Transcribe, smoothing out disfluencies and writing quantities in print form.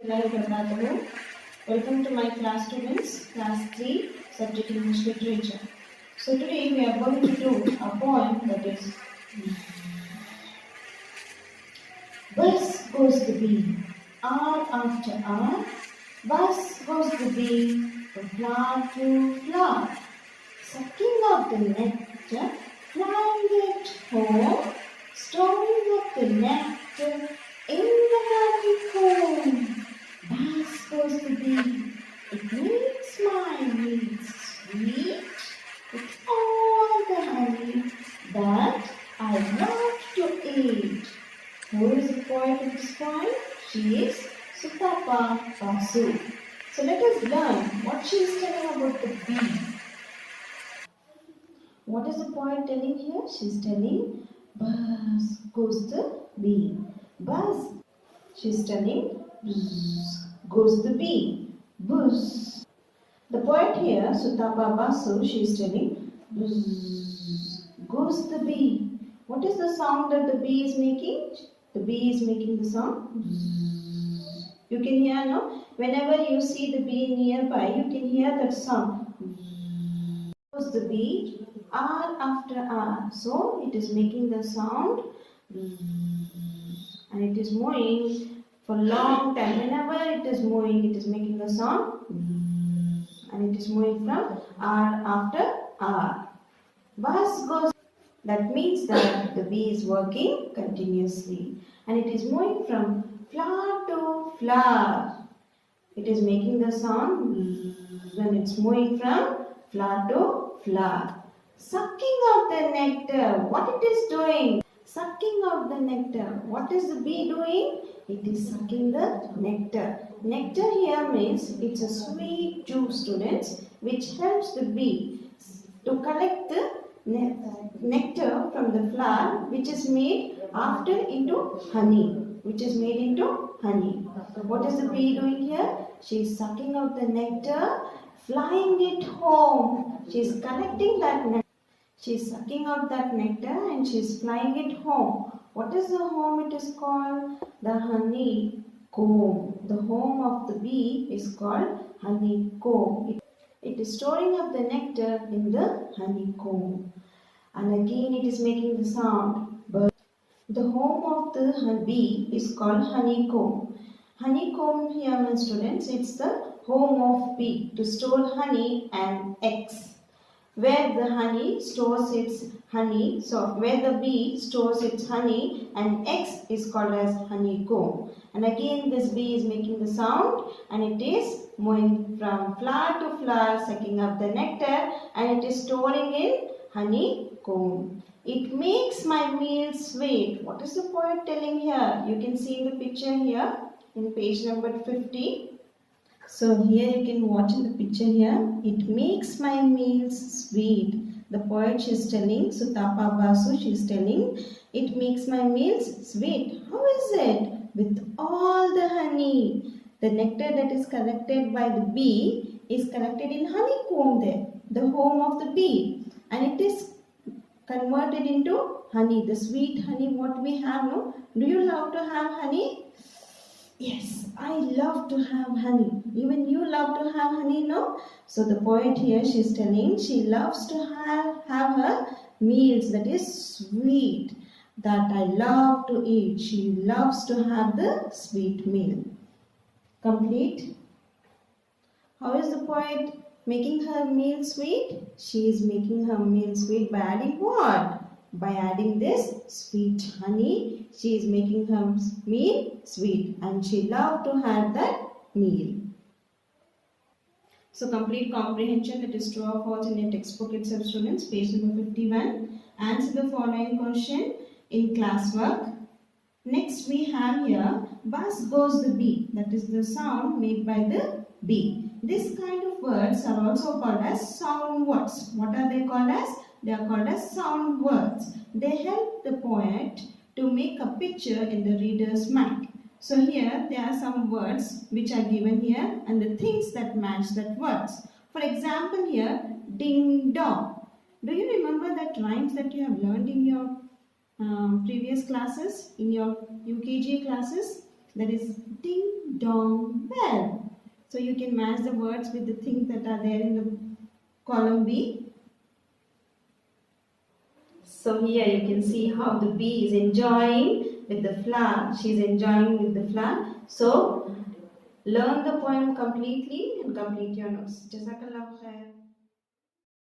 Welcome to my class students, class 3, subject English literature. So today we are going to do a poem that is Bus goes the bee, hour after hour. Bus goes the bee from flower to flower, sucking up the nectar, flying it home, storing up the nectar in the honeycomb. Bus goes the bee, it makes my meals sweet with all the honey that I love to eat. Who is the poet of this poem? She is Sutapa Basu. So let us learn what she is telling about the bee. What is the poet telling here? She is telling, buzz goes the bee. Buzz. She is telling, buzz goes the bee. Buzz. The poet here, Sutapa Basu, she is telling, buzz goes the bee. What is the sound that the bee is making? The bee is making the sound buzz. You can hear, no? Whenever you see the bee nearby, you can hear that sound. Goes the bee hour after hour. So it is making the sound and it is moving for a long time. Whenever it is moving, it is making the sound and it is moving from hour after hour. Bus goes. That means that the bee is working continuously and it is moving from flower to flower. It is making the sound when it's moving from flower to flower. Sucking out the nectar. What it is doing? Sucking out the nectar. What is the bee doing? It is sucking the nectar. Nectar here means it's a sweet juice, students, which helps the bee to collect the nectar from the flower, which is made after into honey. What is the bee doing here? She is sucking out the nectar, flying it home. She is collecting that nectar. She is sucking out that nectar and she is flying it home. What is the home it is called? The honeycomb. The home of the bee is called honeycomb. It is storing up the nectar in the honeycomb. And again it is making the sound. But the home of the bee is called honeycomb. Honeycomb here, my students, it's the home of bee to store honey and eggs. Where the honey stores its honey, so where the bee stores its honey and eggs is called as honeycomb. And again this bee is making the sound and it is moving from flower to flower, sucking up the nectar and it is storing in honeycomb. It makes my meal sweet. What is the poet telling here? You can see in the picture here in page number 50. So here you can watch in the picture here. It makes my meals sweet. The poet she is telling, Sutapa Basu, she is telling, it makes my meals sweet. How is it? With all the honey. The nectar that is collected by the bee is collected in honeycomb there, the home of the bee. And it is converted into honey, the sweet honey what we have, no? Do you love to have honey? Yes, I love to have honey. Even you love to have honey, no? So the poet here, she is telling she loves to have her meals that is sweet, that I love to eat. She loves to have the sweet meal. Complete. How is the poet making her meal sweet? She is making her meal sweet by adding what? By adding this sweet honey. She is making her meal sweet and she loves to have that meal. So complete comprehension, that is true or false in your textbook itself, students. Page number 51. Answer the following question in classwork. Next we have here, buzz goes the bee. That is the sound made by the bee. This kind of words are also called as sound words. What are they called as? They are called as sound words. They help the poet to make a picture in the reader's mind. So here there are some words which are given here and the things that match that words. For example here, ding dong. Do you remember that rhymes that you have learned in your previous classes, in your UKG classes? That is ding dong bell. So you can match the words with the things that are there in the column B. So here you can see how the bee is enjoying with the flower. She is enjoying with the flower. So learn the poem completely and complete your notes. Jazakallah khair.